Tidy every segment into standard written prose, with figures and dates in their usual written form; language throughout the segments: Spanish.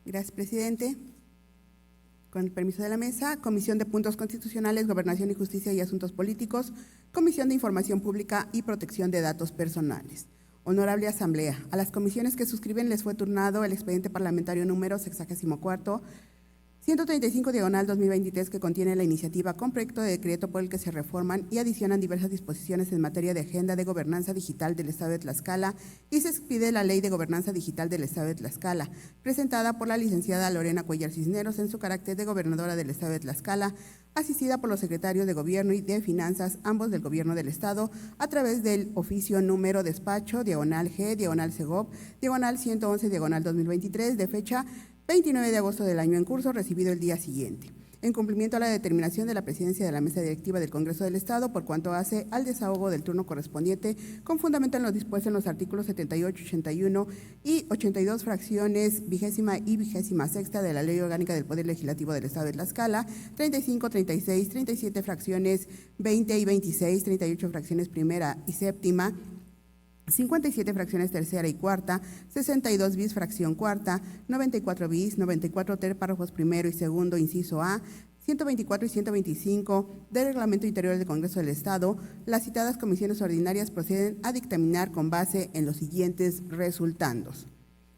Gracias, presidente. Con el permiso de la mesa, Comisión de Puntos Constitucionales, Gobernación y Justicia y Asuntos Políticos, Comisión de Información Pública y Protección de Datos Personales. Honorable Asamblea, a las comisiones que suscriben les fue turnado el expediente parlamentario número 64, 135/2023, que contiene la iniciativa con proyecto de decreto por el que se reforman y adicionan diversas disposiciones en materia de agenda de gobernanza digital del Estado de Tlaxcala y se expide la Ley de Gobernanza Digital del Estado de Tlaxcala, presentada por la licenciada Lorena Cuellar Cisneros en su carácter de gobernadora del Estado de Tlaxcala, asistida por los secretarios de Gobierno y de Finanzas, ambos del Gobierno del Estado, a través del oficio número despacho, /G, /Segov, /111, /2023, de fecha 29 de agosto del año en curso, recibido el día siguiente, en cumplimiento a la determinación de la presidencia de la Mesa Directiva del Congreso del Estado, por cuanto hace al desahogo del turno correspondiente, con fundamento en lo dispuesto en los artículos 78, 81 y 82, fracciones 20ª y 26ª de la Ley Orgánica del Poder Legislativo del Estado de Tlaxcala, 35, 36, 37, fracciones 20 y 26, 38, fracciones primera y séptima, 57 fracciones tercera y cuarta, 62 bis fracción cuarta, 94 bis, 94 ter párrafos primero y segundo, inciso A, 124 y 125 del Reglamento Interior del Congreso del Estado. Las citadas comisiones ordinarias proceden a dictaminar con base en los siguientes resultandos.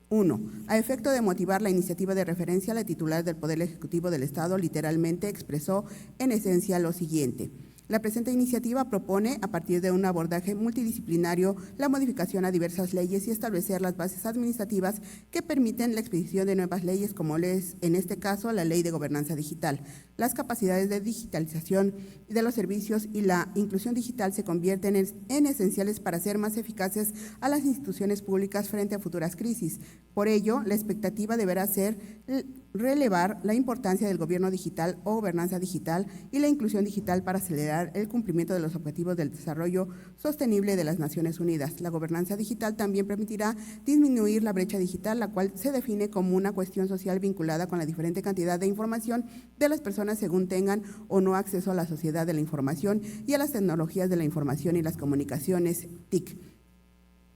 1. A efecto de motivar la iniciativa de referencia, la titular del Poder Ejecutivo del Estado literalmente expresó en esencia lo siguiente: la presente iniciativa propone, a partir de un abordaje multidisciplinario, la modificación a diversas leyes y establecer las bases administrativas que permiten la expedición de nuevas leyes, como es, en este caso, la Ley de Gobernanza Digital. Las capacidades de digitalización de los servicios y la inclusión digital se convierten en esenciales para ser más eficaces a las instituciones públicas frente a futuras crisis. Por ello, la expectativa deberá ser relevar la importancia del gobierno digital o gobernanza digital y la inclusión digital para acelerar el cumplimiento de los objetivos del desarrollo sostenible de las Naciones Unidas. La gobernanza digital también permitirá disminuir la brecha digital, la cual se define como una cuestión social vinculada con la diferente cantidad de información de las personas según tengan o no acceso a la sociedad de la información y a las tecnologías de la información y las comunicaciones, TIC.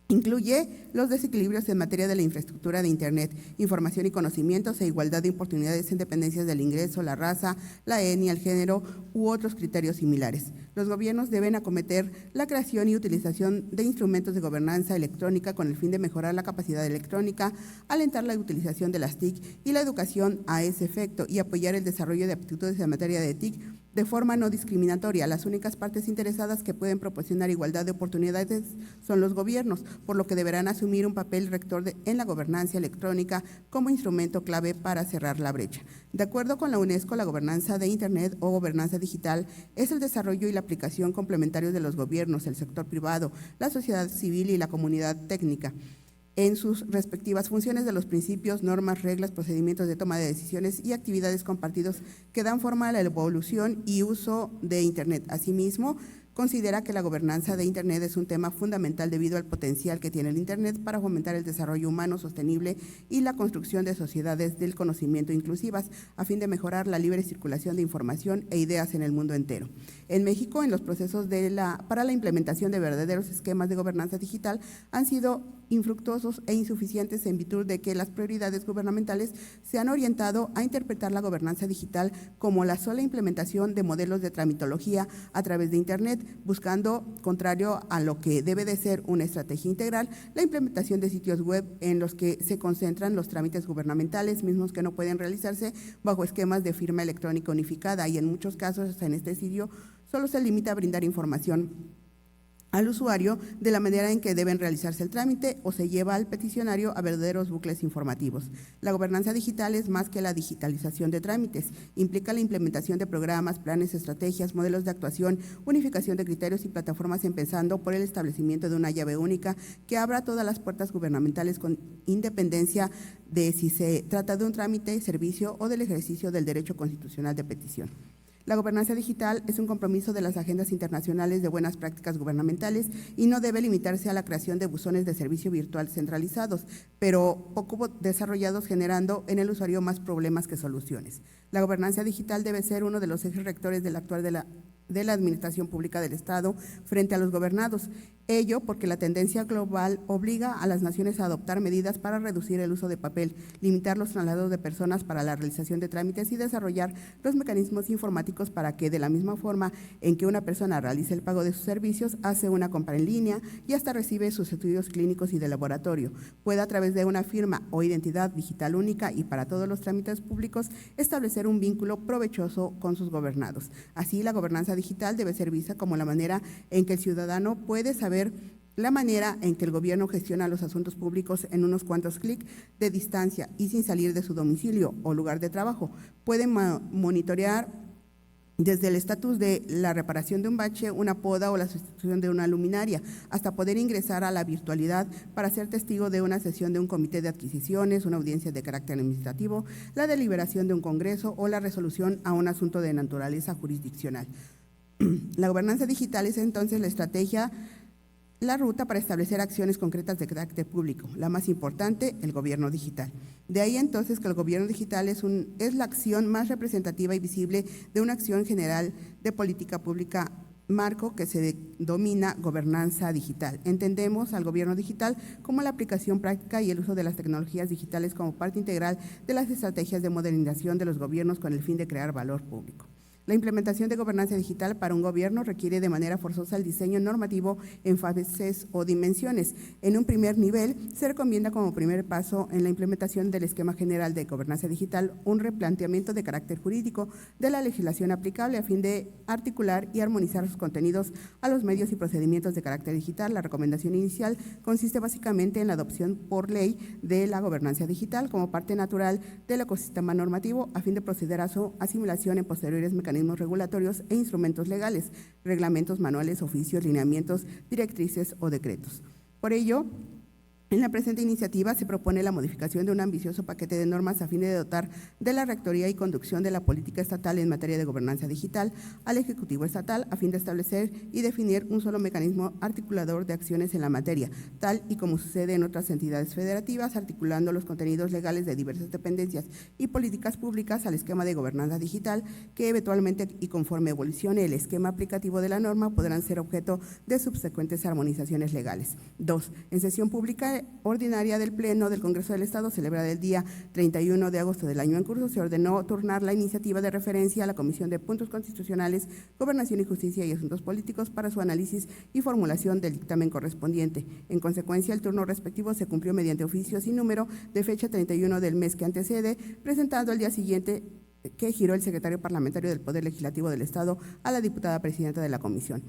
Incluye los desequilibrios en materia de la infraestructura de Internet, información y conocimientos e igualdad de oportunidades en dependencias del ingreso, la raza, la etnia, el género u otros criterios similares. Los gobiernos deben acometer la creación y utilización de instrumentos de gobernanza electrónica con el fin de mejorar la capacidad electrónica, alentar la utilización de las TIC y la educación a ese efecto y apoyar el desarrollo de aptitudes en materia de TIC de forma no discriminatoria. Las únicas partes interesadas que pueden proporcionar igualdad de oportunidades son los gobiernos, por lo que deberán asumir un papel rector en la gobernanza electrónica como instrumento clave para cerrar la brecha. De acuerdo con la UNESCO, la gobernanza de Internet o gobernanza digital es el desarrollo y la aplicación complementarios de los gobiernos, el sector privado, la sociedad civil y la comunidad técnica en sus respectivas funciones de los principios, normas, reglas, procedimientos de toma de decisiones y actividades compartidos que dan forma a la evolución y uso de Internet. Asimismo, considera que la gobernanza de Internet es un tema fundamental debido al potencial que tiene el Internet para fomentar el desarrollo humano sostenible y la construcción de sociedades del conocimiento inclusivas, a fin de mejorar la libre circulación de información e ideas en el mundo entero. En México, en los procesos para la implementación de verdaderos esquemas de gobernanza digital han sido infructuosos e insuficientes en virtud de que las prioridades gubernamentales se han orientado a interpretar la gobernanza digital como la sola implementación de modelos de tramitología a través de Internet, buscando, contrario a lo que debe de ser una estrategia integral, la implementación de sitios web en los que se concentran los trámites gubernamentales, mismos que no pueden realizarse bajo esquemas de firma electrónica unificada, y en muchos casos en este sitio solo se limita a brindar información al usuario de la manera en que deben realizarse el trámite o se lleva al peticionario a verdaderos bucles informativos. La gobernanza digital es más que la digitalización de trámites, implica la implementación de programas, planes, estrategias, modelos de actuación, unificación de criterios y plataformas, empezando por el establecimiento de una llave única que abra todas las puertas gubernamentales con independencia de si se trata de un trámite, servicio o del ejercicio del derecho constitucional de petición. La gobernanza digital es un compromiso de las agendas internacionales de buenas prácticas gubernamentales y no debe limitarse a la creación de buzones de servicio virtual centralizados, pero poco desarrollados, generando en el usuario más problemas que soluciones. La gobernanza digital debe ser uno de los ejes rectores del actuar de la Administración Pública del Estado frente a los gobernados. Ello porque la tendencia global obliga a las naciones a adoptar medidas para reducir el uso de papel, limitar los traslados de personas para la realización de trámites y desarrollar los mecanismos informáticos para que, de la misma forma en que una persona realiza el pago de sus servicios, hace una compra en línea y hasta recibe sus estudios clínicos y de laboratorio, pueda a través de una firma o identidad digital única y para todos los trámites públicos establecer un vínculo provechoso con sus gobernados. Así, la gobernanza digital debe ser vista como la manera en que el ciudadano puede saber la manera en que el gobierno gestiona los asuntos públicos en unos cuantos clics de distancia y sin salir de su domicilio o lugar de trabajo. Puede monitorear desde el estatus de la reparación de un bache, una poda o la sustitución de una luminaria, hasta poder ingresar a la virtualidad para ser testigo de una sesión de un comité de adquisiciones, una audiencia de carácter administrativo, la deliberación de un congreso o la resolución a un asunto de naturaleza jurisdiccional. La gobernanza digital es entonces la ruta para establecer acciones concretas de carácter público. La más importante, el gobierno digital. De ahí entonces que el gobierno digital es la acción más representativa y visible de una acción general de política pública marco que se denomina gobernanza digital. Entendemos al gobierno digital como la aplicación práctica y el uso de las tecnologías digitales como parte integral de las estrategias de modernización de los gobiernos con el fin de crear valor público. La implementación de gobernanza digital para un gobierno requiere de manera forzosa el diseño normativo en fases o dimensiones. En un primer nivel, se recomienda como primer paso en la implementación del esquema general de gobernanza digital un replanteamiento de carácter jurídico de la legislación aplicable a fin de articular y armonizar sus contenidos a los medios y procedimientos de carácter digital. La recomendación inicial consiste básicamente en la adopción por ley de la gobernanza digital como parte natural del ecosistema normativo a fin de proceder a su asimilación en posteriores mecanismos regulatorios e instrumentos legales, reglamentos, manuales, oficios, lineamientos, directrices o decretos. Por ello, en la presente iniciativa se propone la modificación de un ambicioso paquete de normas a fin de dotar de la rectoría y conducción de la política estatal en materia de gobernanza digital al Ejecutivo Estatal a fin de establecer y definir un solo mecanismo articulador de acciones en la materia, tal y como sucede en otras entidades federativas, articulando los contenidos legales de diversas dependencias y políticas públicas al esquema de gobernanza digital que eventualmente y conforme evolucione el esquema aplicativo de la norma podrán ser objeto de subsecuentes armonizaciones legales. 2. En sesión pública ordinaria del Pleno del Congreso del Estado, celebrada el día 31 de agosto del año en curso, se ordenó turnar la iniciativa de referencia a la Comisión de Puntos Constitucionales, Gobernación y Justicia y Asuntos Políticos para su análisis y formulación del dictamen correspondiente. En consecuencia, el turno respectivo se cumplió mediante oficio sin número de fecha 31 del mes que antecede, presentando al día siguiente que giró el secretario parlamentario del Poder Legislativo del Estado a la diputada presidenta de la comisión.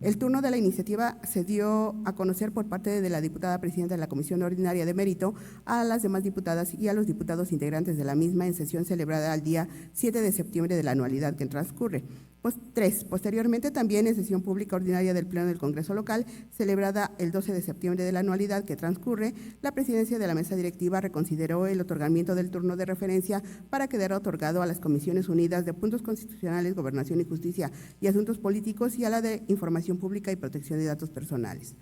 El turno de la iniciativa se dio a conocer por parte de la diputada presidenta de la Comisión Ordinaria de Mérito a las demás diputadas y a los diputados integrantes de la misma en sesión celebrada el día 7 de septiembre de la anualidad que transcurre. 3. Posteriormente, también en sesión pública ordinaria del Pleno del Congreso Local, celebrada el 12 de septiembre de la anualidad que transcurre, la presidencia de la mesa directiva reconsideró el otorgamiento del turno de referencia para quedar otorgado a las Comisiones Unidas de Puntos Constitucionales, Gobernación y Justicia y Asuntos Políticos y a la de Información Pública y Protección de Datos Personales.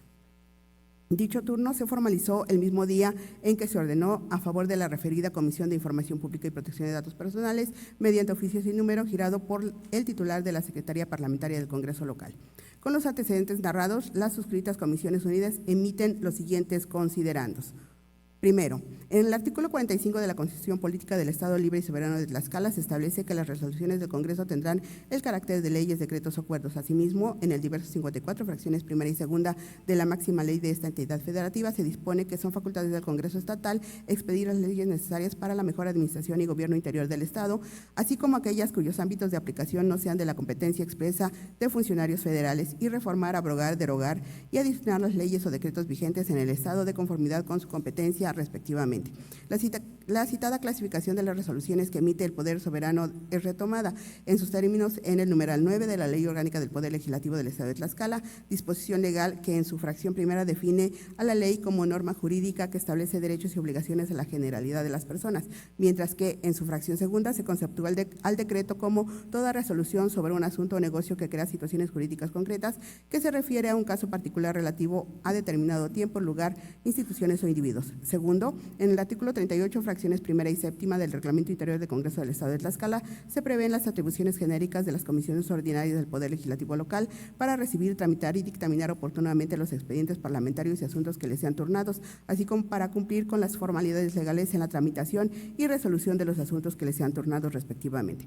Dicho turno se formalizó el mismo día en que se ordenó a favor de la referida Comisión de Información Pública y Protección de Datos Personales mediante oficio sin número girado por el titular de la Secretaría Parlamentaria del Congreso Local. Con los antecedentes narrados, las suscritas Comisiones Unidas emiten los siguientes considerandos. Primero, en el artículo 45 de la Constitución Política del Estado Libre y Soberano de Tlaxcala se establece que las resoluciones del Congreso tendrán el carácter de leyes, decretos o acuerdos. Asimismo, en el diverso 54, fracciones primera y segunda de la máxima ley de esta entidad federativa, se dispone que son facultades del Congreso Estatal expedir las leyes necesarias para la mejor administración y gobierno interior del Estado, así como aquellas cuyos ámbitos de aplicación no sean de la competencia expresa de funcionarios federales, y reformar, abrogar, derogar y adicionar las leyes o decretos vigentes en el Estado de conformidad con su competencia respectivamente. La citada clasificación de las resoluciones que emite el Poder Soberano es retomada en sus términos en el numeral 9 de la Ley Orgánica del Poder Legislativo del Estado de Tlaxcala, disposición legal que en su fracción primera define a la ley como norma jurídica que establece derechos y obligaciones a la generalidad de las personas, mientras que en su fracción segunda se conceptúa al decreto como toda resolución sobre un asunto o negocio que crea situaciones jurídicas concretas que se refiere a un caso particular relativo a determinado tiempo, lugar, instituciones o individuos. Segundo, en el artículo 38, fracciones primera y séptima del Reglamento Interior del Congreso del Estado de Tlaxcala, se prevén las atribuciones genéricas de las comisiones ordinarias del Poder Legislativo local para recibir, tramitar y dictaminar oportunamente los expedientes parlamentarios y asuntos que les sean turnados, así como para cumplir con las formalidades legales en la tramitación y resolución de los asuntos que les sean turnados respectivamente.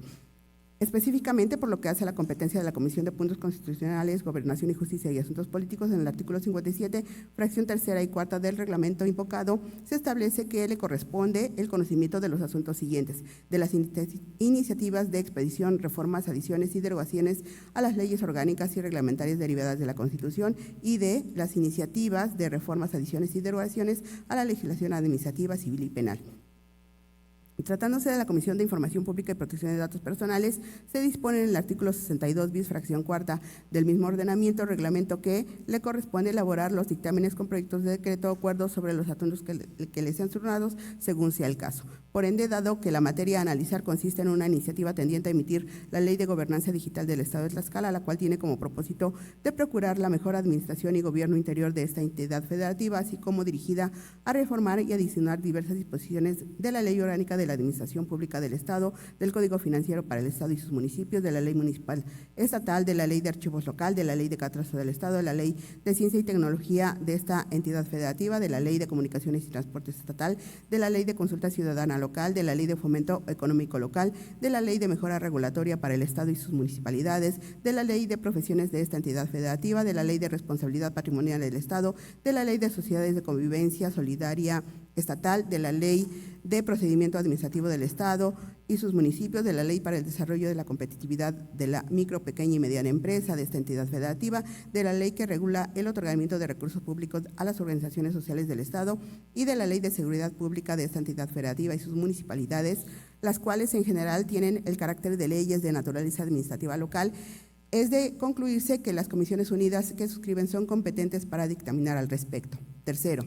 Específicamente, por lo que hace a la competencia de la Comisión de Puntos Constitucionales, Gobernación y Justicia y Asuntos Políticos, en el artículo 57, fracción tercera y cuarta del reglamento invocado, se establece que le corresponde el conocimiento de los asuntos siguientes: de las iniciativas de expedición, reformas, adiciones y derogaciones a las leyes orgánicas y reglamentarias derivadas de la Constitución, y de las iniciativas de reformas, adiciones y derogaciones a la legislación administrativa, civil y penal. Tratándose de la Comisión de Información Pública y Protección de Datos Personales, se dispone en el artículo 62 bis, fracción cuarta del mismo ordenamiento, reglamento, que le corresponde elaborar los dictámenes con proyectos de decreto o acuerdos sobre los asuntos que les sean turnados, según sea el caso. Por ende, dado que la materia a analizar consiste en una iniciativa tendiente a emitir la Ley de Gobernanza Digital del Estado de Tlaxcala, la cual tiene como propósito de procurar la mejor administración y gobierno interior de esta entidad federativa, así como dirigida a reformar y adicionar diversas disposiciones de la Ley Orgánica de la Administración Pública del Estado, del Código Financiero para el Estado y sus municipios, de la Ley Municipal Estatal, de la Ley de Archivos Local, de la Ley de Catastro del Estado, de la Ley de Ciencia y Tecnología de esta entidad federativa, de la Ley de Comunicaciones y Transportes Estatal, de la Ley de Consulta Ciudadana Local, de la Ley de Fomento Económico Local, de la Ley de Mejora Regulatoria para el Estado y sus municipalidades, de la Ley de Profesiones de esta entidad federativa, de la Ley de Responsabilidad Patrimonial del Estado, de la Ley de Sociedades de Convivencia Solidaria Estatal, de la Ley de Procedimiento Administrativo del Estado y sus municipios, de la Ley para el Desarrollo de la Competitividad de la Micro, Pequeña y Mediana Empresa de esta entidad federativa, de la Ley que regula el otorgamiento de recursos públicos a las organizaciones sociales del Estado y de la Ley de Seguridad Pública de esta entidad federativa y sus municipalidades, las cuales en general tienen el carácter de leyes de naturaleza administrativa local. Es de concluirse que las comisiones unidas que suscriben son competentes para dictaminar al respecto. Tercero,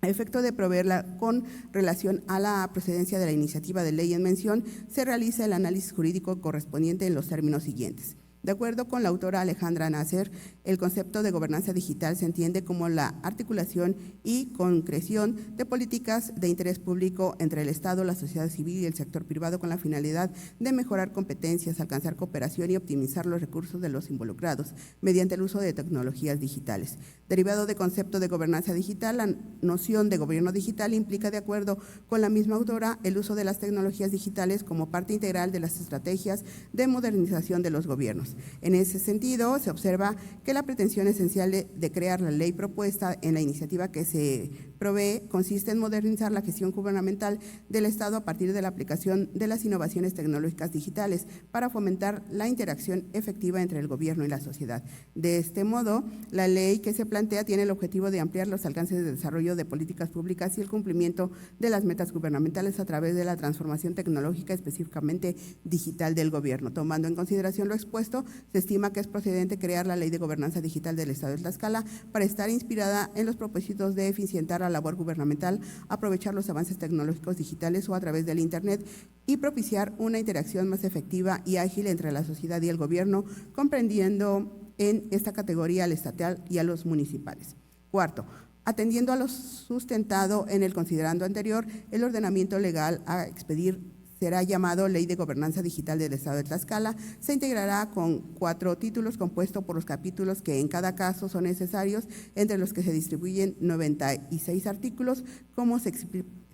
a efecto de proveerla con relación a la procedencia de la iniciativa de ley en mención, se realiza el análisis jurídico correspondiente en los términos siguientes. De acuerdo con la autora Alejandra Nasser, el concepto de gobernanza digital se entiende como la articulación y concreción de políticas de interés público entre el Estado, la sociedad civil y el sector privado con la finalidad de mejorar competencias, alcanzar cooperación y optimizar los recursos de los involucrados mediante el uso de tecnologías digitales. Derivado del concepto de gobernanza digital, la noción de gobierno digital implica, de acuerdo con la misma autora, el uso de las tecnologías digitales como parte integral de las estrategias de modernización de los gobiernos. En ese sentido, se observa que la pretensión esencial de crear la ley propuesta en la iniciativa que se provee consiste en modernizar la gestión gubernamental del Estado a partir de la aplicación de las innovaciones tecnológicas digitales para fomentar la interacción efectiva entre el gobierno y la sociedad. De este modo, la ley que se plantea tiene el objetivo de ampliar los alcances de desarrollo de políticas públicas y el cumplimiento de las metas gubernamentales a través de la transformación tecnológica, específicamente digital, del gobierno. Tomando en consideración lo expuesto, se estima que es procedente crear la Ley de Gobernanza Digital del Estado de Tlaxcala para estar inspirada en los propósitos de eficientar la labor gubernamental, aprovechar los avances tecnológicos digitales o a través del Internet y propiciar una interacción más efectiva y ágil entre la sociedad y el gobierno, comprendiendo en esta categoría al estatal y a los municipales. Cuarto, atendiendo a lo sustentado en el considerando anterior, el ordenamiento legal a expedir será llamado Ley de Gobernanza Digital del Estado de Tlaxcala. Se integrará con 4 títulos compuestos por los capítulos que en cada caso son necesarios, entre los que se distribuyen 96 artículos, como se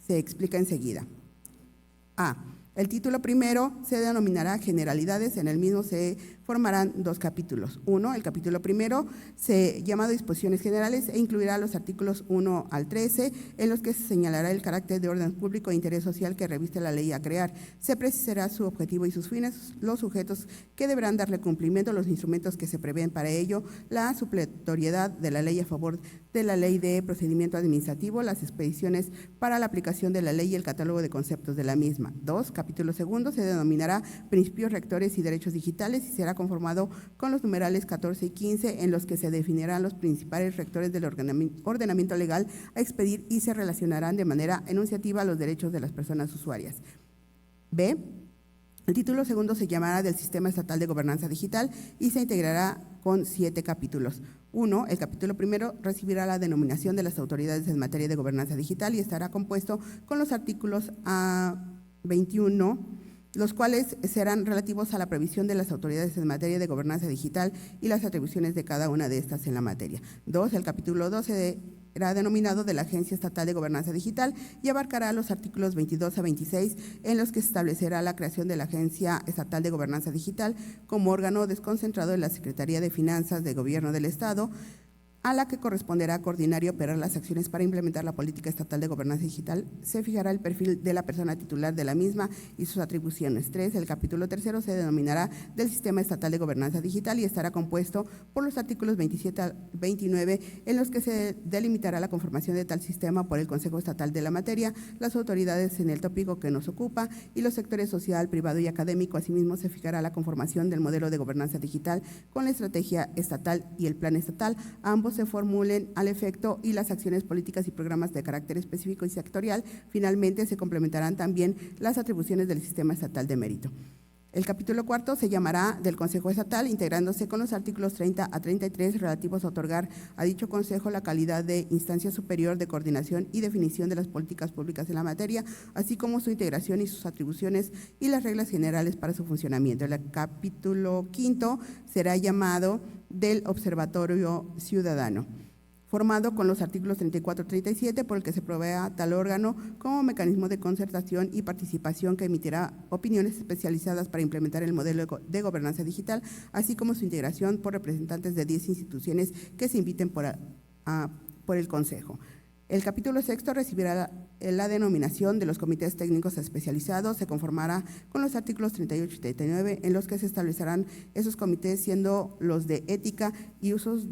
explica enseguida. A. El título primero se denominará Generalidades. En el mismo se formarán 2 capítulos. Uno, el capítulo primero, llamado Disposiciones Generales, e incluirá los artículos 1 al 13, en los que se señalará el carácter de orden público e interés social que reviste la ley a crear. Se precisará su objetivo y sus fines, los sujetos que deberán darle cumplimiento, los instrumentos que se prevén para ello, la supletoriedad de la ley a favor de la Ley de Procedimiento Administrativo, las expediciones para la aplicación de la ley y el catálogo de conceptos de la misma. 2. Capítulo segundo se denominará Principios Rectores y Derechos Digitales y será conformado con los numerales 14 y 15, en los que se definirán los principales rectores del ordenamiento legal a expedir y se relacionarán de manera enunciativa a los derechos de las personas usuarias. B. El título segundo se llamará del Sistema Estatal de Gobernanza Digital y se integrará con 7 capítulos. 1. El capítulo primero recibirá la denominación de las autoridades en materia de gobernanza digital y estará compuesto con los artículos 21, los cuales serán relativos a la previsión de las autoridades en materia de gobernanza digital y las atribuciones de cada una de estas en la materia. 2. El capítulo 12 será denominado de la Agencia Estatal de Gobernanza Digital y abarcará los artículos 22 a 26, en los que se establecerá la creación de la Agencia Estatal de Gobernanza Digital como órgano desconcentrado de la Secretaría de Finanzas de Gobierno del Estado, a la que corresponderá coordinar y operar las acciones para implementar la política estatal de gobernanza digital. Se fijará el perfil de la persona titular de la misma y sus atribuciones. 3. El capítulo tercero se denominará del Sistema Estatal de Gobernanza Digital y estará compuesto por los artículos 27 a 29, en los que se delimitará la conformación de tal sistema por el Consejo Estatal de la materia, las autoridades en el tópico que nos ocupa y los sectores social, privado y académico. Asimismo, se fijará la conformación del modelo de gobernanza digital con la estrategia estatal y el plan estatal. Ambos se formulen al efecto y las acciones políticas y programas de carácter específico y sectorial. Finalmente, se complementarán también las atribuciones del Sistema Estatal de Mérito. El capítulo cuarto se llamará del Consejo Estatal, integrándose con los artículos 30 a 33 relativos a otorgar a dicho Consejo la calidad de instancia superior de coordinación y definición de las políticas públicas en la materia, así como su integración y sus atribuciones y las reglas generales para su funcionamiento. El capítulo quinto será llamado del Observatorio Ciudadano, formado con los artículos 34 y 37, por el que se provea tal órgano como mecanismo de concertación y participación que emitirá opiniones especializadas para implementar el modelo de gobernanza digital, así como su integración por representantes de 10 instituciones que se inviten por el Consejo. El capítulo sexto recibirá la denominación de los comités técnicos especializados. Se conformará con los artículos 38 y 39, en los que se establecerán esos comités, siendo los de ética y usos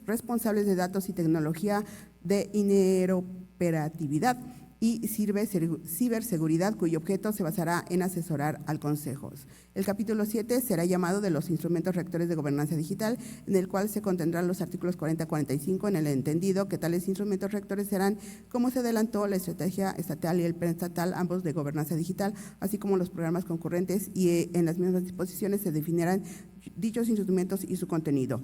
responsables de datos y tecnología de interoperatividad y ciberseguridad, cuyo objeto se basará en asesorar al Consejo. El capítulo 7 será llamado de los instrumentos rectores de gobernanza digital, en el cual se contendrán los artículos 40 a 45, en el entendido que tales instrumentos rectores serán, como se adelantó, la estrategia estatal y el plan estatal, ambos de gobernanza digital, así como los programas concurrentes, y en las mismas disposiciones se definirán dichos instrumentos y su contenido.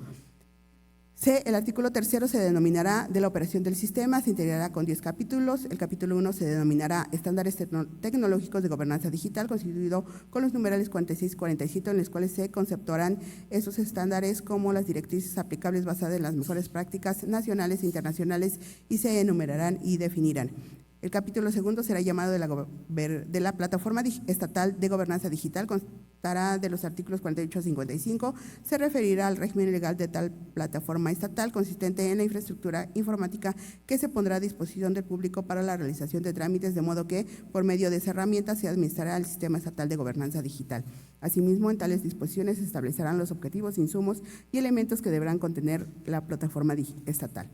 El artículo tercero se denominará de la operación del sistema, se integrará con 10 capítulos. El capítulo 1 se denominará estándares tecnológicos de gobernanza digital, constituido con los numerales 46 y 47, en los cuales se conceptuarán esos estándares como las directrices aplicables basadas en las mejores prácticas nacionales e internacionales, y se enumerarán y definirán. El capítulo segundo será llamado de la Plataforma Estatal de Gobernanza Digital, constará de los artículos 48 a 55, se referirá al régimen legal de tal plataforma estatal, consistente en la infraestructura informática que se pondrá a disposición del público para la realización de trámites, de modo que, por medio de esa herramienta, se administrará el Sistema Estatal de Gobernanza Digital. Asimismo, en tales disposiciones se establecerán los objetivos, insumos y elementos que deberán contener la plataforma estatal.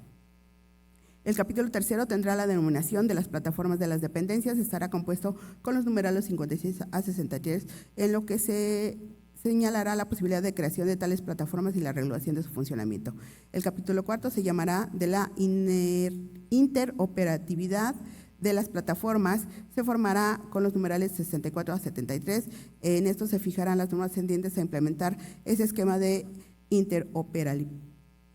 El capítulo tercero tendrá la denominación de las plataformas de las dependencias, estará compuesto con los numerales 56 a 63, en lo que se señalará la posibilidad de creación de tales plataformas y la regulación de su funcionamiento. El capítulo cuarto se llamará de la interoperatividad de las plataformas, se formará con los numerales 64 a 73. En esto se fijarán las normas tendientes a implementar ese esquema de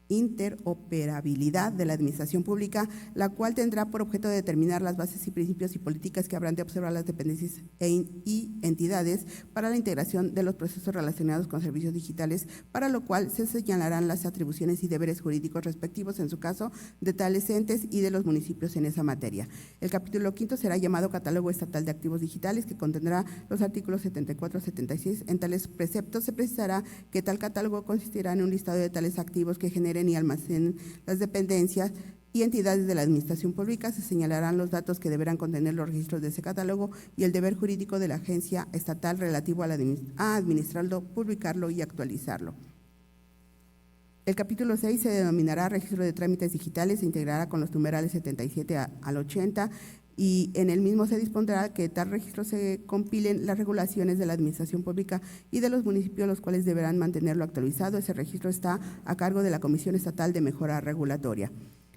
interoperabilidad de la administración pública, la cual tendrá por objeto de determinar las bases y principios y políticas que habrán de observar las dependencias y entidades para la integración de los procesos relacionados con servicios digitales, para lo cual se señalarán las atribuciones y deberes jurídicos respectivos, en su caso, de tales entes y de los municipios en esa materia. El capítulo quinto será llamado Catálogo Estatal de Activos Digitales, que contendrá los artículos 74 a 76. En tales preceptos se precisará que tal catálogo consistirá en un listado de tales activos que generen y almacenen las dependencias y entidades de la administración pública. Se señalarán los datos que deberán contener los registros de ese catálogo y el deber jurídico de la agencia estatal relativo a administrarlo, publicarlo y actualizarlo. El capítulo 6 se denominará Registro de Trámites Digitales, se integrará con los numerales 77 al 80, y en el mismo se dispondrá que tal registro se compilen las regulaciones de la administración pública y de los municipios, los cuales deberán mantenerlo actualizado. Ese registro está a cargo de la Comisión Estatal de Mejora Regulatoria.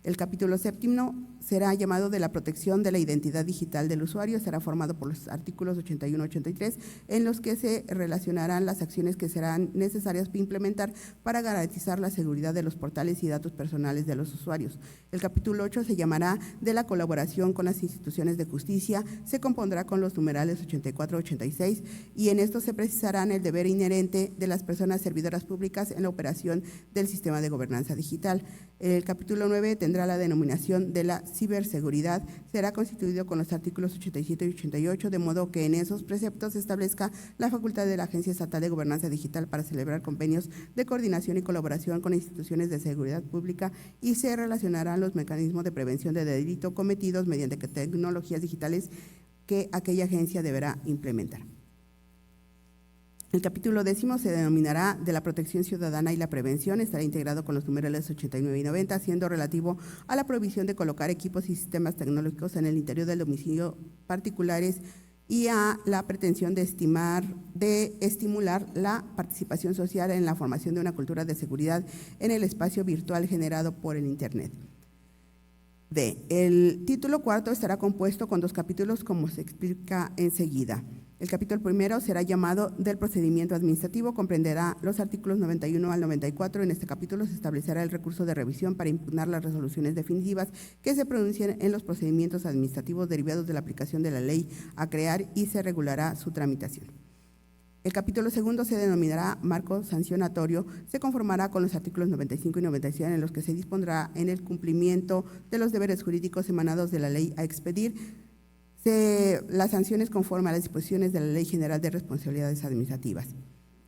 El capítulo séptimo será llamado de la protección de la identidad digital del usuario. Será formado por los artículos 81 y 83, en los que se relacionarán las acciones que serán necesarias implementar para garantizar la seguridad de los portales y datos personales de los usuarios. El capítulo 8 se llamará de la colaboración con las instituciones de justicia. Se compondrá con los numerales 84 y 86, y en esto se precisarán el deber inherente de las personas servidoras públicas en la operación del sistema de gobernanza digital. El capítulo 9 tendrá la denominación de la ciberseguridad. Será constituido con los artículos 87 y 88, de modo que en esos preceptos se establezca la facultad de la Agencia Estatal de Gobernanza Digital para celebrar convenios de coordinación y colaboración con instituciones de seguridad pública, y se relacionarán los mecanismos de prevención de delito cometidos mediante tecnologías digitales que aquella agencia deberá implementar. El capítulo 10 se denominará de la protección ciudadana y la prevención. Estará integrado con los numerales 89 y 90, siendo relativo a la prohibición de colocar equipos y sistemas tecnológicos en el interior del domicilio particulares y a la pretensión de estimular la participación social en la formación de una cultura de seguridad en el espacio virtual generado por el Internet. El título cuarto estará compuesto con 2 capítulos, como se explica enseguida. El capítulo primero será llamado del procedimiento administrativo, comprenderá los artículos 91 al 94. En este capítulo se establecerá el recurso de revisión para impugnar las resoluciones definitivas que se pronuncien en los procedimientos administrativos derivados de la aplicación de la ley a crear, y se regulará su tramitación. El capítulo segundo se denominará marco sancionatorio. Se conformará con los artículos 95 y 96, en los que se dispondrá en el cumplimiento de los deberes jurídicos emanados de la ley a expedir las sanciones conforme a las disposiciones de la Ley General de Responsabilidades Administrativas.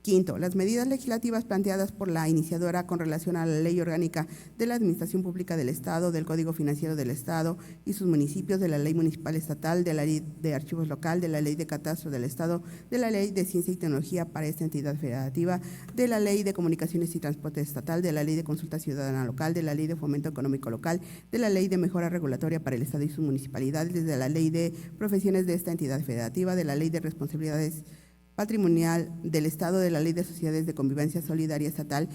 Quinto, las medidas legislativas planteadas por la iniciadora con relación a la Ley Orgánica de la Administración Pública del Estado, del Código Financiero del Estado y sus municipios, de la Ley Municipal Estatal, de la Ley de Archivos Local, de la Ley de Catastro del Estado, de la Ley de Ciencia y Tecnología para esta entidad federativa, de la Ley de Comunicaciones y Transporte Estatal, de la Ley de Consulta Ciudadana Local, de la Ley de Fomento Económico Local, de la Ley de Mejora Regulatoria para el Estado y sus municipalidades, de la Ley de Profesiones de esta entidad federativa, de la Ley de Responsabilidades Patrimonial del Estado, de la Ley de Sociedades de Convivencia Solidaria Estatal,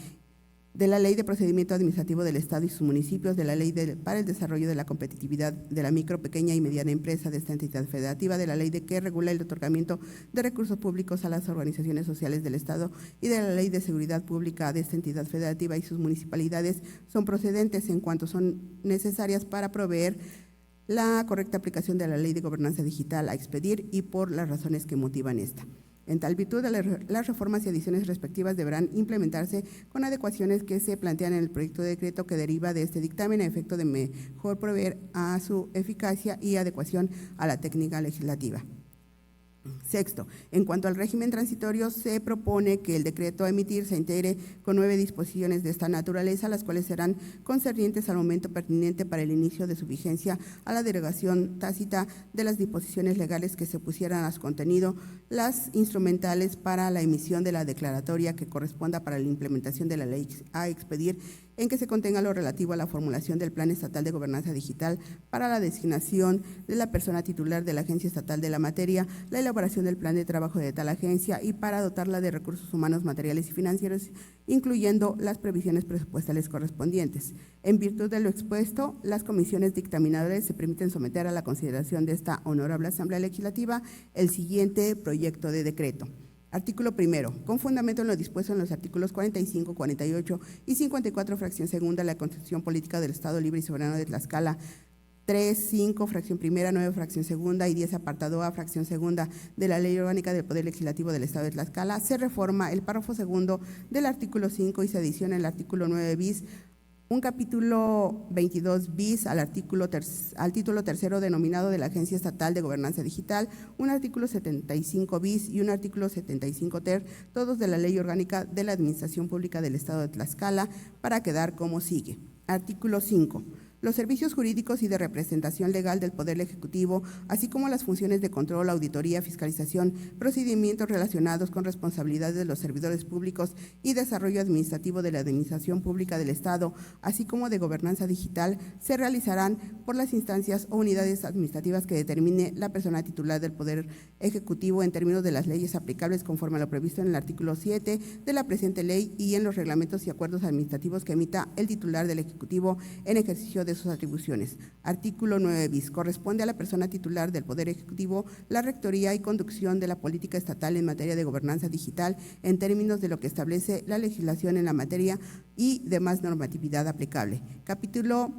de la Ley de Procedimiento Administrativo del Estado y sus municipios, de la Ley para el Desarrollo de la Competitividad de la Micro, Pequeña y Mediana Empresa de esta entidad federativa, de la Ley que regula el otorgamiento de recursos públicos a las organizaciones sociales del Estado y de la Ley de Seguridad Pública de esta entidad federativa y sus municipalidades, son procedentes en cuanto son necesarias para proveer la correcta aplicación de la Ley de Gobernanza Digital a expedir y por las razones que motivan esta. En tal virtud, las reformas y adiciones respectivas deberán implementarse con adecuaciones que se plantean en el proyecto de decreto que deriva de este dictamen, a efecto de mejor proveer a su eficacia y adecuación a la técnica legislativa. Sexto, en cuanto al régimen transitorio, se propone que el decreto a emitir se integre con 9 disposiciones de esta naturaleza, las cuales serán concernientes al momento pertinente para el inicio de su vigencia, a la derogación tácita de las disposiciones legales que se pusieran a su contenido, las instrumentales para la emisión de la declaratoria que corresponda para la implementación de la ley a expedir, en que se contenga lo relativo a la formulación del Plan Estatal de Gobernanza Digital para la designación de la persona titular de la Agencia Estatal de la materia, la elaboración del plan de trabajo de tal agencia y para dotarla de recursos humanos, materiales y financieros, incluyendo las previsiones presupuestales correspondientes. En virtud de lo expuesto, las comisiones dictaminadoras se permiten someter a la consideración de esta honorable Asamblea Legislativa el siguiente proyecto de decreto. Artículo primero. Con fundamento en lo dispuesto en los artículos 45, 48 y 54, fracción segunda, la Constitución Política del Estado Libre y Soberano de Tlaxcala, 3, 5, fracción primera, 9, fracción segunda y 10, apartado A, fracción segunda de la Ley Orgánica del Poder Legislativo del Estado de Tlaxcala, se reforma el párrafo segundo del artículo 5 y se adiciona el artículo 9 bis, un capítulo 22 bis al título tercero denominado de la Agencia Estatal de Gobernanza Digital, un artículo 75 bis y un artículo 75 ter, todos de la Ley Orgánica de la Administración Pública del Estado de Tlaxcala, para quedar como sigue. Artículo 5. Los servicios jurídicos y de representación legal del Poder Ejecutivo, así como las funciones de control, auditoría, fiscalización, procedimientos relacionados con responsabilidades de los servidores públicos y desarrollo administrativo de la Administración Pública del Estado, así como de gobernanza digital, se realizarán por las instancias o unidades administrativas que determine la persona titular del Poder Ejecutivo en términos de las leyes aplicables conforme a lo previsto en el artículo 7 de la presente ley y en los reglamentos y acuerdos administrativos que emita el titular del Ejecutivo en ejercicio de de sus atribuciones. Artículo 9 bis. Corresponde a la persona titular del Poder Ejecutivo la rectoría y conducción de la política estatal en materia de gobernanza digital en términos de lo que establece la legislación en la materia y demás normatividad aplicable. Capítulo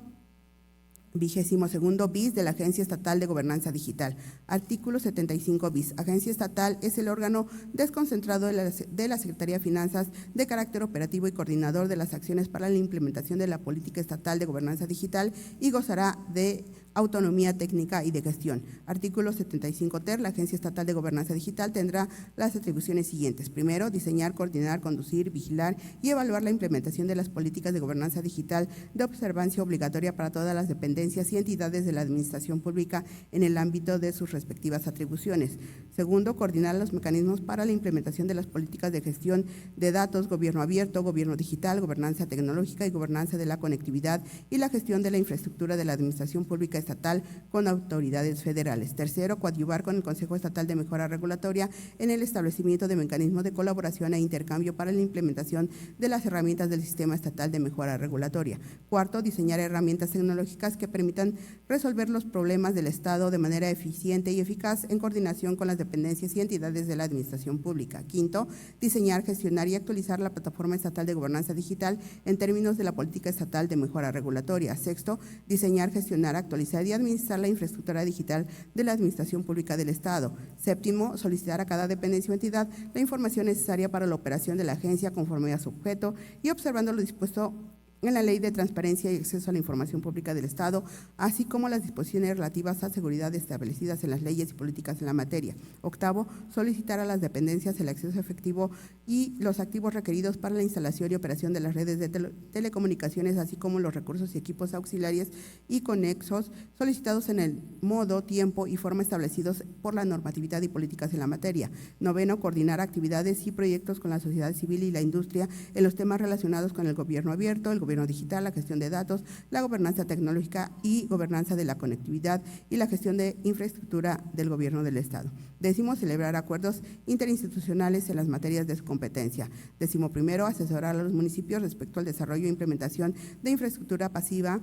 22º bis de la Agencia Estatal de Gobernanza Digital. Artículo 75 bis. Agencia Estatal es el órgano desconcentrado de la Secretaría de Finanzas de carácter operativo y coordinador de las acciones para la implementación de la política estatal de gobernanza digital y gozará de autonomía técnica y de gestión. Artículo 75 ter. La Agencia Estatal de Gobernanza Digital tendrá las atribuciones siguientes. Primero, diseñar, coordinar, conducir, vigilar y evaluar la implementación de las políticas de gobernanza digital de observancia obligatoria para todas las dependencias y entidades de la administración pública en el ámbito de sus respectivas atribuciones. Segundo, coordinar los mecanismos para la implementación de las políticas de gestión de datos, gobierno abierto, gobierno digital, gobernanza tecnológica y gobernanza de la conectividad y la gestión de la infraestructura de la administración pública estatal con autoridades federales. Tercero, coadyuvar con el Consejo Estatal de Mejora Regulatoria en el establecimiento de mecanismos de colaboración e intercambio para la implementación de las herramientas del Sistema Estatal de Mejora Regulatoria. Cuarto, diseñar herramientas tecnológicas que permitan resolver los problemas del Estado de manera eficiente y eficaz en coordinación con las dependencias y entidades de la administración pública. Quinto, diseñar, gestionar y actualizar la plataforma estatal de gobernanza digital en términos de la política estatal de mejora regulatoria. Sexto, diseñar, gestionar, actualizar y administrar la infraestructura digital de la administración pública del Estado. Séptimo, solicitar a cada dependencia o entidad la información necesaria para la operación de la agencia conforme a su objeto y observando lo dispuesto en la Ley de Transparencia y Acceso a la Información Pública del Estado, así como las disposiciones relativas a seguridad establecidas en las leyes y políticas en la materia. Octavo, solicitar a las dependencias el acceso efectivo y los activos requeridos para la instalación y operación de las redes de telecomunicaciones, así como los recursos y equipos auxiliares y conexos solicitados en el modo, tiempo y forma establecidos por la normatividad y políticas en la materia. Noveno, coordinar actividades y proyectos con la sociedad civil y la industria en los temas relacionados con el gobierno abierto, el gobierno digital, la gestión de datos, la gobernanza tecnológica y gobernanza de la conectividad y la gestión de infraestructura del gobierno del Estado. Décimo, celebrar acuerdos interinstitucionales en las materias de su competencia. Décimo primero, asesorar a los municipios respecto al desarrollo e implementación de infraestructura pasiva,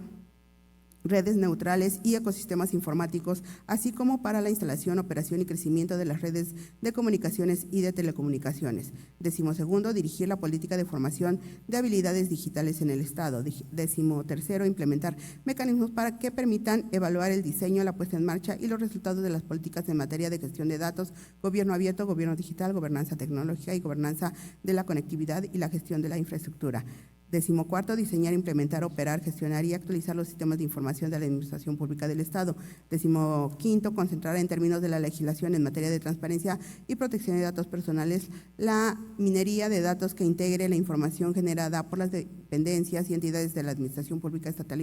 redes neutrales y ecosistemas informáticos, así como para la instalación, operación y crecimiento de las redes de comunicaciones y de telecomunicaciones. Décimo segundo, dirigir la política de formación de habilidades digitales en el Estado. Décimo tercero, implementar mecanismos para que permitan evaluar el diseño, la puesta en marcha y los resultados de las políticas en materia de gestión de datos, gobierno abierto, gobierno digital, gobernanza tecnológica y gobernanza de la conectividad y la gestión de la infraestructura. Décimo cuarto, diseñar, implementar, operar, gestionar y actualizar los sistemas de información de la Administración Pública del Estado. Décimo quinto, concentrar en términos de la legislación en materia de transparencia y protección de datos personales la minería de datos que integre la información generada por las dependencias y entidades de la Administración Pública Estatal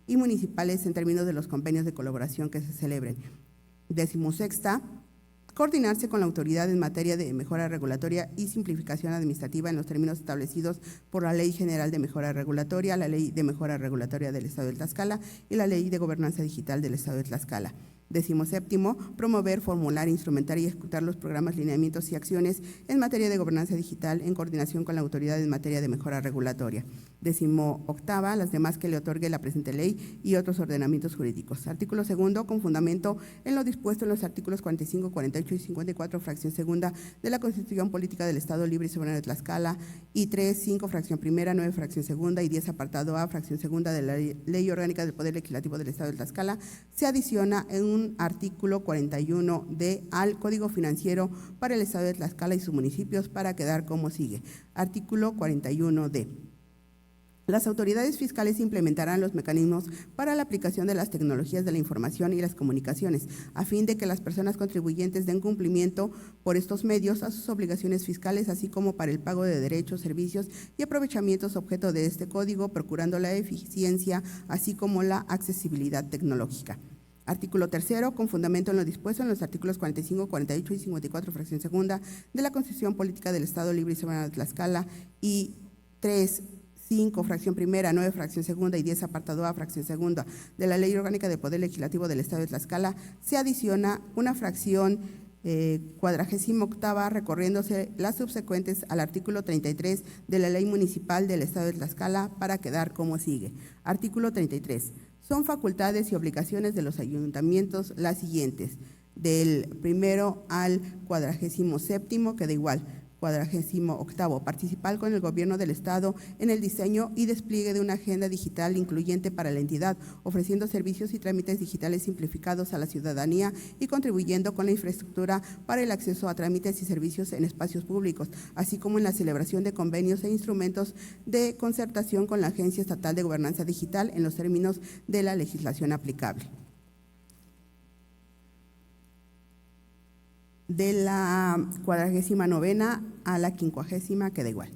y municipales en términos de los convenios de colaboración que se celebren. Décimo sexta, coordinarse con la autoridad en materia de mejora regulatoria y simplificación administrativa en los términos establecidos por la Ley General de Mejora Regulatoria, la Ley de Mejora Regulatoria del Estado de Tlaxcala y la Ley de Gobernanza Digital del Estado de Tlaxcala. Décimo séptimo, promover, formular, instrumentar y ejecutar los programas, lineamientos y acciones en materia de gobernanza digital en coordinación con la autoridad en materia de mejora regulatoria. Décimo octava, las demás que le otorgue la presente ley y otros ordenamientos jurídicos. Artículo segundo, con fundamento en lo dispuesto en los artículos 45, 48 y 54, fracción segunda de la Constitución Política del Estado Libre y Soberano de Tlaxcala y 3, 5, fracción primera, 9, fracción segunda y 10, apartado A, fracción segunda de la Ley Orgánica del Poder Legislativo del Estado de Tlaxcala, se adiciona en un artículo 41D al Código Financiero para el Estado de Tlaxcala y sus municipios para quedar como sigue. Artículo 41D. Las autoridades fiscales implementarán los mecanismos para la aplicación de las tecnologías de la información y las comunicaciones, a fin de que las personas contribuyentes den cumplimiento por estos medios a sus obligaciones fiscales, así como para el pago de derechos, servicios y aprovechamientos objeto de este código, procurando la eficiencia, así como la accesibilidad tecnológica. Artículo tercero, con fundamento en lo dispuesto en los artículos 45, 48 y 54, fracción segunda de la Constitución Política del Estado Libre y Soberano de Tlaxcala y 3, 5, fracción primera, 9, fracción segunda y 10, apartado A, fracción segunda de la Ley Orgánica del Poder Legislativo del Estado de Tlaxcala, se adiciona una fracción 48ª, recorriéndose las subsecuentes al artículo 33 de la Ley Municipal del Estado de Tlaxcala para quedar como sigue. Artículo 33. Son facultades y obligaciones de los ayuntamientos las siguientes: del 1 al 47º, queda igual, 48º, participar con el gobierno del Estado en el diseño y despliegue de una agenda digital incluyente para la entidad, ofreciendo servicios y trámites digitales simplificados a la ciudadanía y contribuyendo con la infraestructura para el acceso a trámites y servicios en espacios públicos, así como en la celebración de convenios e instrumentos de concertación con la Agencia Estatal de Gobernanza Digital en los términos de la legislación aplicable. De la 49ª a la 50ª queda igual.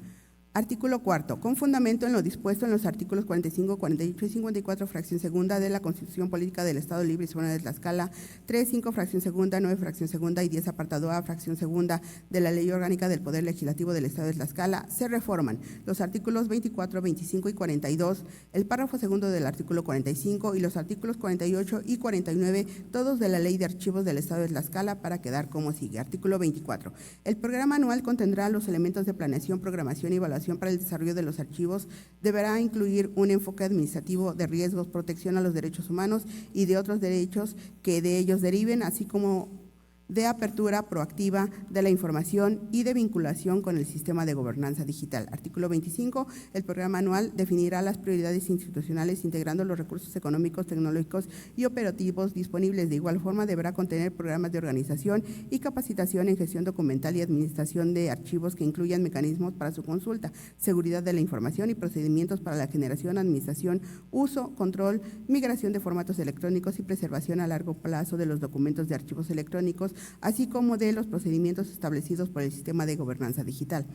Artículo 4. Con fundamento en lo dispuesto en los artículos 45, 48 y 54, fracción segunda de la Constitución Política del Estado Libre y Soberano de Tlaxcala, 3, 5, fracción segunda, 9, fracción segunda y 10, apartado A, fracción segunda de la Ley Orgánica del Poder Legislativo del Estado de Tlaxcala, se reforman los artículos 24, 25 y 42, el párrafo segundo del artículo 45 y los artículos 48 y 49, todos de la Ley de Archivos del Estado de Tlaxcala, para quedar como sigue. Artículo 24. El programa anual contendrá los elementos de planeación, programación y evaluación para el desarrollo de los archivos. Deberá incluir un enfoque administrativo de riesgos, protección a los derechos humanos y de otros derechos que de ellos deriven, así como de apertura proactiva de la información y de vinculación con el sistema de gobernanza digital. Artículo 25. El programa anual definirá las prioridades institucionales integrando los recursos económicos, tecnológicos y operativos disponibles. De igual forma, deberá contener programas de organización y capacitación en gestión documental y administración de archivos que incluyan mecanismos para su consulta, seguridad de la información y procedimientos para la generación, administración, uso, control, migración de formatos electrónicos y preservación a largo plazo de los documentos de archivos electrónicos, así como de los procedimientos establecidos por el sistema de gobernanza digital.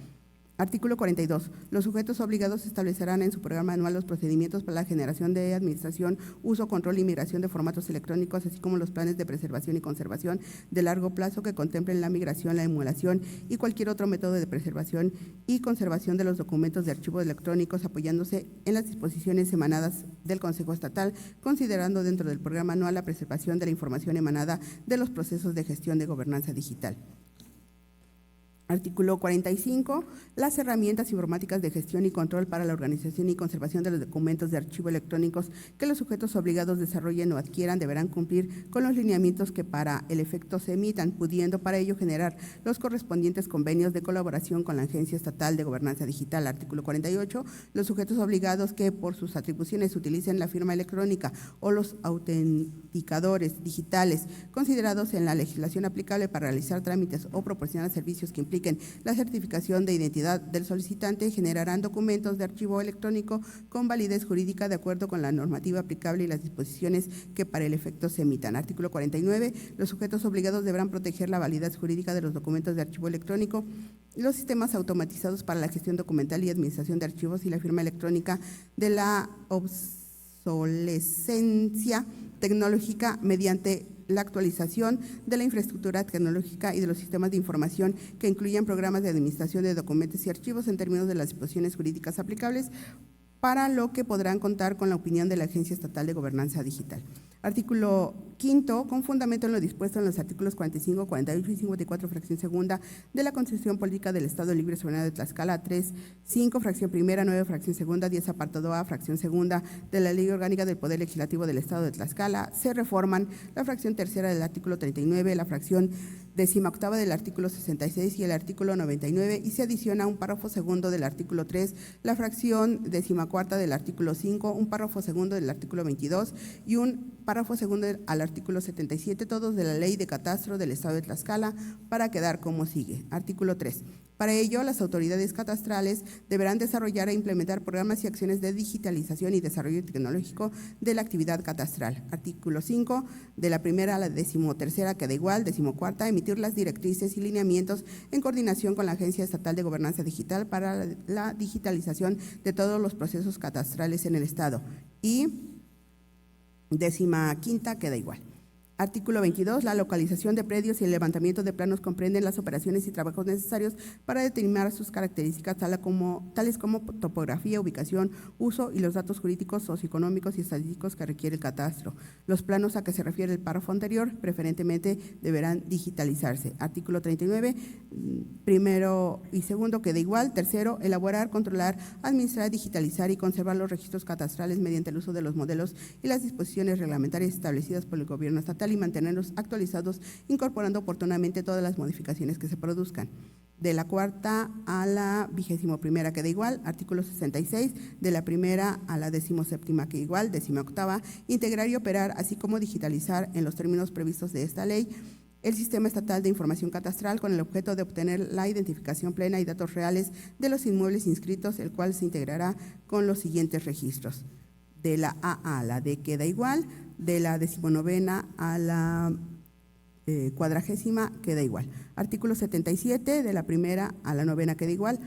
Artículo 42. Los sujetos obligados establecerán en su programa anual los procedimientos para la generación de administración, uso, control y migración de formatos electrónicos, así como los planes de preservación y conservación de largo plazo que contemplen la migración, la emulación y cualquier otro método de preservación y conservación de los documentos de archivos electrónicos, apoyándose en las disposiciones emanadas del Consejo Estatal, considerando dentro del programa anual la preservación de la información emanada de los procesos de gestión de gobernanza digital. Artículo 45. Las herramientas informáticas de gestión y control para la organización y conservación de los documentos de archivo electrónicos que los sujetos obligados desarrollen o adquieran deberán cumplir con los lineamientos que para el efecto se emitan, pudiendo para ello generar los correspondientes convenios de colaboración con la Agencia Estatal de Gobernanza Digital. Artículo 48. Los sujetos obligados que por sus atribuciones utilicen la firma electrónica o los autenticadores digitales considerados en la legislación aplicable para realizar trámites o proporcionar servicios que impliquen la certificación de identidad del solicitante generarán documentos de archivo electrónico con validez jurídica de acuerdo con la normativa aplicable y las disposiciones que para el efecto se emitan. Artículo 49. Los sujetos obligados deberán proteger la validez jurídica de los documentos de archivo electrónico, los sistemas automatizados para la gestión documental y administración de archivos y la firma electrónica de la obsolescencia tecnológica mediante la actualización de la infraestructura tecnológica y de los sistemas de información que incluyan programas de administración de documentos y archivos en términos de las disposiciones jurídicas aplicables, para lo que podrán contar con la opinión de la Agencia Estatal de Gobernanza Digital. Artículo 5. Con fundamento en lo dispuesto en los artículos 45, 48 y 54, fracción segunda de la Constitución Política del Estado Libre y Soberano de Tlaxcala, 3, 5, fracción primera, 9, fracción segunda, 10, apartado A, fracción segunda de la Ley Orgánica del Poder Legislativo del Estado de Tlaxcala, se reforman la fracción tercera del artículo 39, la fracción 18ª del artículo 66 y el artículo 99, y se adiciona un párrafo segundo del artículo 3, la fracción 14ª del artículo 5, un párrafo segundo del artículo 22 y un párrafo segundo al artículo 77, todos de la Ley de Catastro del Estado de Tlaxcala, para quedar como sigue. Artículo 3. Para ello, las autoridades catastrales deberán desarrollar e implementar programas y acciones de digitalización y desarrollo tecnológico de la actividad catastral. Artículo 5. De la primera a la 13ª queda igual. 14ª. Emitir las directrices y lineamientos en coordinación con la Agencia Estatal de Gobernanza Digital para la digitalización de todos los procesos catastrales en el Estado. Y 15ª queda igual. Artículo 22. La localización de predios y el levantamiento de planos comprenden las operaciones y trabajos necesarios para determinar sus características, tales como topografía, ubicación, uso y los datos jurídicos, socioeconómicos y estadísticos que requiere el catastro. Los planos a que se refiere el párrafo anterior preferentemente deberán digitalizarse. Artículo 39. primero y segundo queda igual. Tercero, elaborar, controlar, administrar, digitalizar y conservar los registros catastrales mediante el uso de los modelos y las disposiciones reglamentarias establecidas por el gobierno estatal y mantenerlos actualizados, incorporando oportunamente todas las modificaciones que se produzcan. De la cuarta a la 21ª queda igual. Artículo 66, de la primera a la 17ª queda igual. 18ª, integrar y operar, así como digitalizar en los términos previstos de esta ley, el Sistema Estatal de Información Catastral con el objeto de obtener la identificación plena y datos reales de los inmuebles inscritos, el cual se integrará con los siguientes registros. De la A a la D queda igual. De la 19ª a la 40ª queda igual. Artículo 77, de la primera a la 9ª queda igual.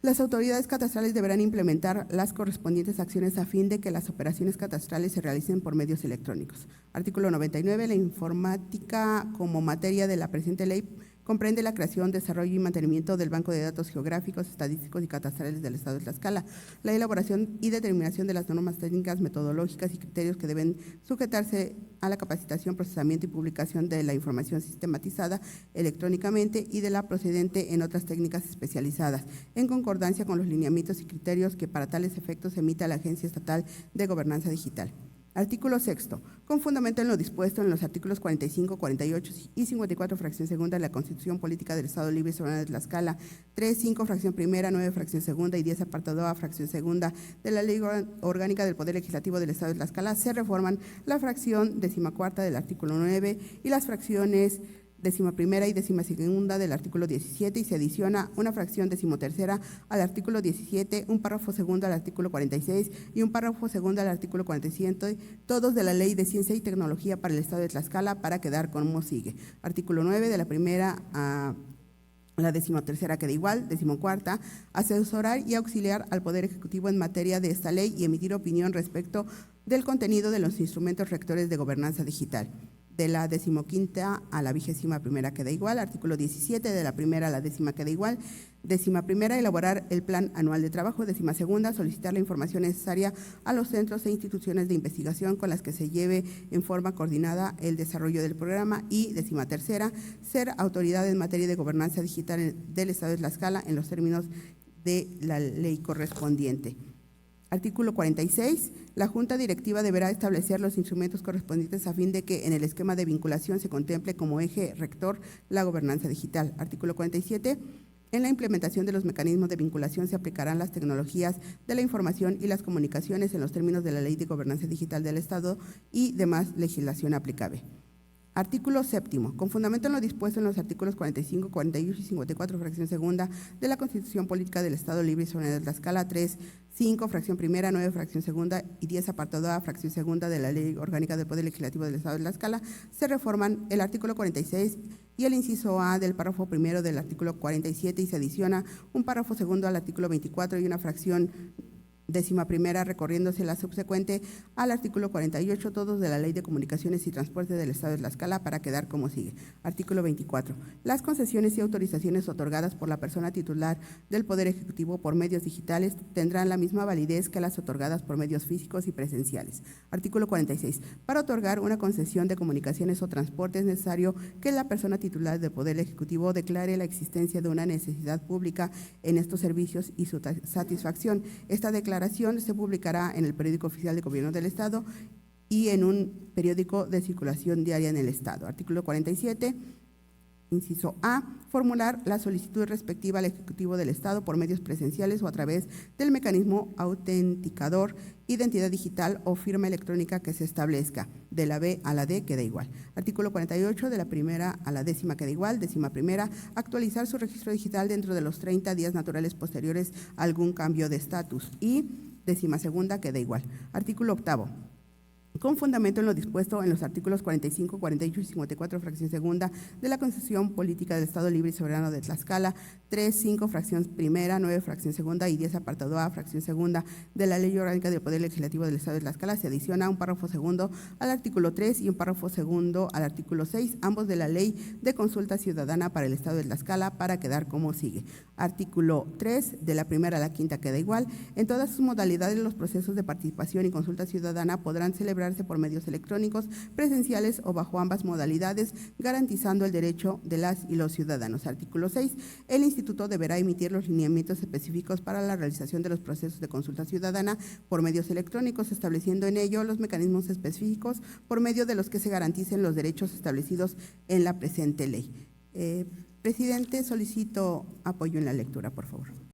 Las autoridades catastrales deberán implementar las correspondientes acciones a fin de que las operaciones catastrales se realicen por medios electrónicos. Artículo 99, la informática como materia de la presente ley comprende la creación, desarrollo y mantenimiento del Banco de Datos Geográficos, Estadísticos y Catastrales del Estado de Tlaxcala, la elaboración y determinación de las normas técnicas, metodológicas y criterios que deben sujetarse a la capacitación, procesamiento y publicación de la información sistematizada electrónicamente y de la procedente en otras técnicas especializadas, en concordancia con los lineamientos y criterios que para tales efectos emita la Agencia Estatal de Gobernanza Digital. Artículo 6. Con fundamento en lo dispuesto en los artículos 45, 48 y 54, fracción segunda de la Constitución Política del Estado Libre y Soberano de Tlaxcala, 3, 5, fracción primera, 9, fracción segunda y 10, apartado A, fracción segunda de la Ley Orgánica del Poder Legislativo del Estado de Tlaxcala, se reforman la fracción 14ª del artículo 9 y las fracciones 11ª y 12ª del artículo 17 y se adiciona una fracción 13ª al artículo 17, un párrafo segundo al artículo 46 y un párrafo segundo al artículo 47, todos de la Ley de Ciencia y Tecnología para el Estado de Tlaxcala, para quedar como sigue. Artículo 9, de la primera a la 13ª queda igual. 14ª, asesorar y auxiliar al Poder Ejecutivo en materia de esta ley y emitir opinión respecto del contenido de los instrumentos rectores de gobernanza digital. De la 15ª a la 21ª queda igual. Artículo 17, de la primera a la 10ª queda igual. 11ª, elaborar el plan anual de trabajo. 12ª, solicitar la información necesaria a los centros e instituciones de investigación con las que se lleve en forma coordinada el desarrollo del programa. Y 13ª, ser autoridad en materia de gobernanza digital del Estado de Tlaxcala en los términos de la ley correspondiente. Artículo 46. La Junta Directiva deberá establecer los instrumentos correspondientes a fin de que en el esquema de vinculación se contemple como eje rector la gobernanza digital. Artículo 47. En la implementación de los mecanismos de vinculación se aplicarán las tecnologías de la información y las comunicaciones en los términos de la Ley de Gobernanza Digital del Estado y demás legislación aplicable. Artículo 7. Con fundamento en lo dispuesto en los artículos 45, 48 y 54, fracción segunda de la Constitución Política del Estado Libre y Soberano de Tlaxcala, 3, 5, fracción primera, 9, fracción segunda y 10, apartado A, fracción segunda de la Ley Orgánica del Poder Legislativo del Estado de Tlaxcala, se reforman el artículo 46 y el inciso A del párrafo primero del artículo 47 y se adiciona un párrafo segundo al artículo 24 y una fracción 11ª recorriéndose la subsecuente al artículo 48, todos de la Ley de Comunicaciones y Transporte del Estado de Tlaxcala, para quedar como sigue. Artículo 24. Las concesiones y autorizaciones otorgadas por la persona titular del Poder Ejecutivo por medios digitales tendrán la misma validez que las otorgadas por medios físicos y presenciales. Artículo 46. Para otorgar una concesión de comunicaciones o transporte es necesario que la persona titular del Poder Ejecutivo declare la existencia de una necesidad pública en estos servicios y su satisfacción. Esta declaración se publicará en el Periódico Oficial de Gobierno del Estado y en un periódico de circulación diaria en el Estado. Artículo 47, inciso A, formular la solicitud respectiva al Ejecutivo del Estado por medios presenciales o a través del mecanismo autenticador, identidad digital o firma electrónica que se establezca. De la B a la D queda igual. Artículo 48, de la primera a la 10ª queda igual. 11ª, actualizar su registro digital dentro de los 30 días naturales posteriores a algún cambio de estatus. Y 12ª queda igual. Artículo 8. Con fundamento en lo dispuesto en los artículos 45, 48 y 54, fracción segunda de la Constitución Política del Estado Libre y Soberano de Tlaxcala, 3, 5, fracción primera, 9, fracción segunda y 10, apartado A, fracción segunda de la Ley Orgánica del Poder Legislativo del Estado de Tlaxcala, se adiciona un párrafo segundo al artículo 3 y un párrafo segundo al artículo 6, ambos de la Ley de Consulta Ciudadana para el Estado de Tlaxcala, para quedar como sigue. Artículo 3, de la primera a la 5ª queda igual. En todas sus modalidades, los procesos de participación y consulta ciudadana podrán celebrarse realizarse por medios electrónicos, presenciales o bajo ambas modalidades, garantizando el derecho de las y los ciudadanos. Artículo 6. El Instituto deberá emitir los lineamientos específicos para la realización de los procesos de consulta ciudadana por medios electrónicos, estableciendo en ello los mecanismos específicos por medio de los que se garanticen los derechos establecidos en la presente ley. Presidente, solicito apoyo en la lectura, por favor.